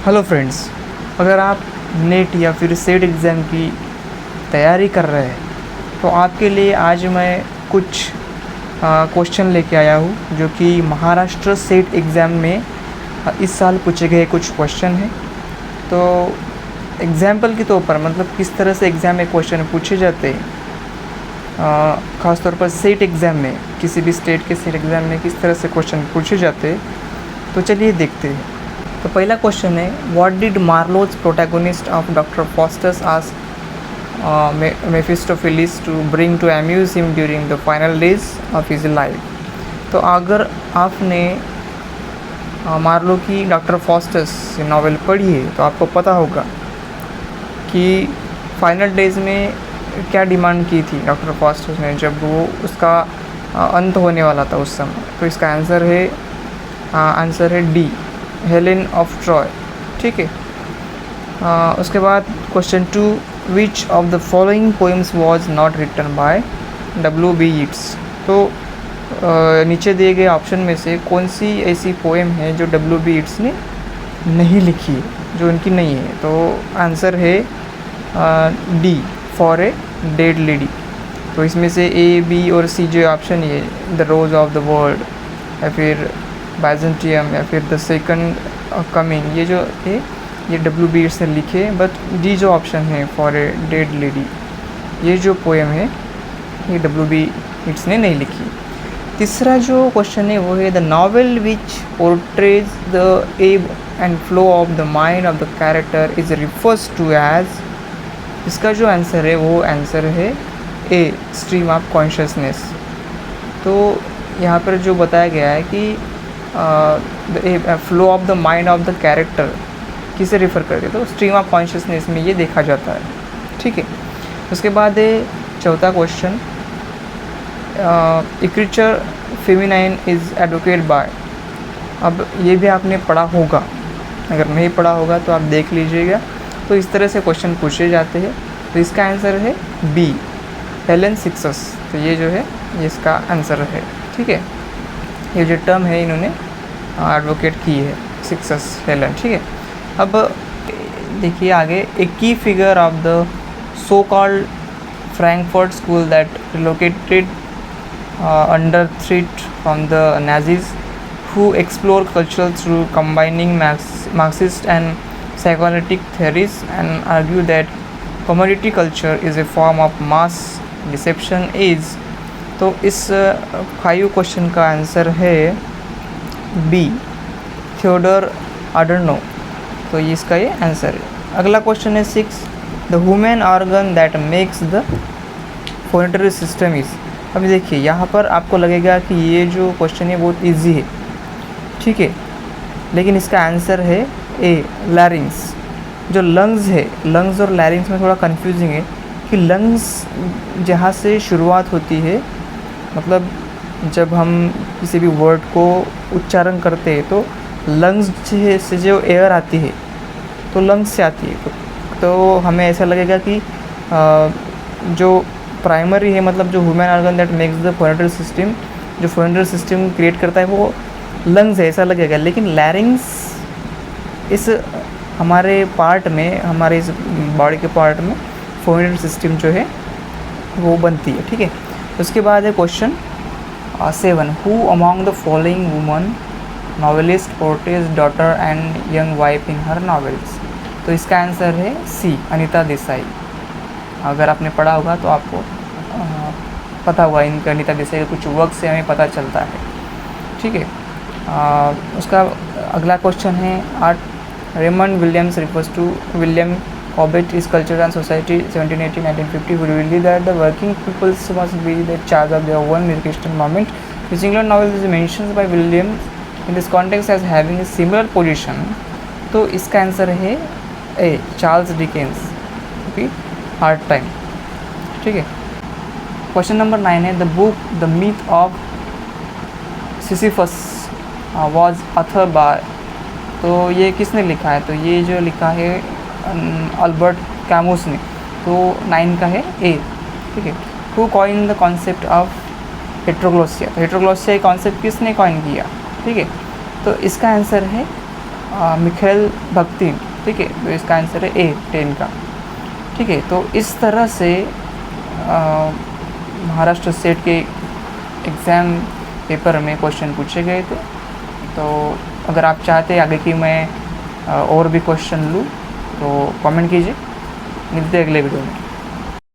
Hello friends, अगर आप net या फिर सेट एग्ज़ाम की तैयारी कर रहे हैं तो आपके लिए आज मैं कुछ क्वेश्चन लेके आया हूँ जो कि महाराष्ट्र सेट एग्ज़ाम में इस साल पूछे गए कुछ क्वेश्चन हैं। तो एग्ज़ाम्पल के तौर पर मतलब किस तरह से एग्ज़ाम में क्वेश्चन पूछे जाते हैं, ख़ास तौर पर सेट एग्ज़ाम में, किसी भी स्टेट के सेट एग्ज़ाम में किस तरह से क्वेश्चन पूछे जाते हैं, तो चलिए देखते हैं। तो पहला क्वेश्चन है, what did Marlowe's protagonist of doctor Faustus ask Mephistopheles to bring to amuse him during the final days of his life. तो अगर आपने मार्लो की डॉक्टर फॉस्टर्स नावल पढ़ी है तो आपको पता होगा कि फाइनल डेज में क्या डिमांड की थी डॉक्टर फॉस्टर्स ने जब वो उसका अंत होने वाला था उस समय। तो इसका आंसर है डी, हेलेन ऑफ ट्रॉय। ठीक है। उसके बाद question 2, which of the following poems was not written by W.B. Yeats. तो नीचे दिए गए ऑप्शन में से कौन सी ऐसी पोएम है जो W.B. यीट्स ने नहीं लिखी है, जो उनकी नहीं है। तो आंसर है D, for a dead lady. तो इसमें से ए, बी और सी जो ऑप्शन है, the rose of the world या फिर बाइजेंटियम या फिर द सेकंड कमिंग, ये जो है ये W.B. यीट्स ने लिखे। बट डी जो ऑप्शन है, फॉर ए डेड लेडी, ये जो पोएम है ये W.B. यीट्स ने नहीं लिखी। तीसरा जो क्वेश्चन है वो है, the novel which portrays the ebb and flow of the mind of the character is refers to as. इसका जो आंसर है वो आंसर है ए, स्ट्रीम ऑफ कॉन्शियसनेस। तो यहाँ पर जो बताया गया है कि flow of the mind of the character किसे रिफ़र करते, तो स्ट्रीम ऑफ कॉन्शियसनेस में ये देखा जाता है। ठीक है। उसके बाद है चौथा question, literature feminine is advocate by. अब ये भी आपने पढ़ा होगा, अगर नहीं पढ़ा होगा तो आप देख लीजिएगा। तो इस तरह से क्वेश्चन पूछे जाते हैं। तो इसका आंसर है बी, हेलेन सिक्सस। तो ये जो है ये इसका आंसर है। ठीक है। ये जो टर्म है इन्होंने एडवोकेट की है, सिक्सस हेलन। ठीक है। अब देखिए आगे, ए की figure of the so called Frankfurt school that relocated under threat from the Nazis who explore culture through combining Marxist and psychoanalytic theories and argue that commodity culture is a form of mass deception is। तो इस 5 question का answer है B, Theodore अडोर्नो। तो ये इसका ये answer है। अगला क्वेश्चन है 6, the human organ that makes the phonatory system is. अब देखिए यहाँ पर आपको लगेगा कि ये जो क्वेश्चन है बहुत इजी है। ठीक है। लेकिन इसका आंसर है ए, लैरिंग्स। जो लंग्स है, लंग्स और लैरिंग्स में थोड़ा कंफ्यूजिंग है कि लंग्स जहाँ से शुरुआत होती है, मतलब जब हम किसी भी वर्ड को उच्चारण करते हैं तो लंग्स से जो एयर आती है तो लंग्स से आती है। तो हमें ऐसा लगेगा कि जो प्राइमरी है, मतलब जो human organ that makes the phonatory system, जो फोनेटरी सिस्टम क्रिएट करता है वो लंग्स है, ऐसा लगेगा। लेकिन लैरिंग्स इस हमारे पार्ट में, हमारे इस बॉडी के पार्ट में फोनेटरी सिस्टम जो है वो बनती है। ठीक है। उसके बाद है question 7, who among the following woman novelist portrays daughter and young wife in her novels. तो इसका आंसर है सी, अनीता देसाई। अगर आपने पढ़ा होगा तो आपको पता होगा, इनका अनीता देसाई के कुछ वर्क से हमें पता चलता है। ठीक है। उसका अगला क्वेश्चन है 8, Raymond Williams refers to William Cobbett is Culture and Society 1780-1950 who revealed that the working peoples must be the charge of their own educational movement. This England novel is mentioned by William in this context as having a similar position. तो इसका answer है ए, Charles Dickens की hard time. ठीक है। Question number 9 है, the book the myth of Sisyphus was author bye. तो ये किसने लिखा है, तो ये जो लिखा है अल्बर्ट कैमूस ने। तो 9 का है ए। ठीक है। Who coin the concept of heteroglossia. तो हेट्रोग्लोसिया कॉन्सेप्ट किसने कॉइन किया। ठीक है। तो इसका आंसर है मिखेल भक्तिन, ठीक है, तो इसका आंसर है ए 10 का, ठीक है। तो इस तरह से महाराष्ट्र स्टेट के एग्ज़ाम पेपर में क्वेश्चन पूछे गए थे। तो अगर आप चाहते हैं आगे कि मैं और भी क्वेश्चन लूँ तो कमेंट कीजिए। मिलते हैं अगले वीडियो में।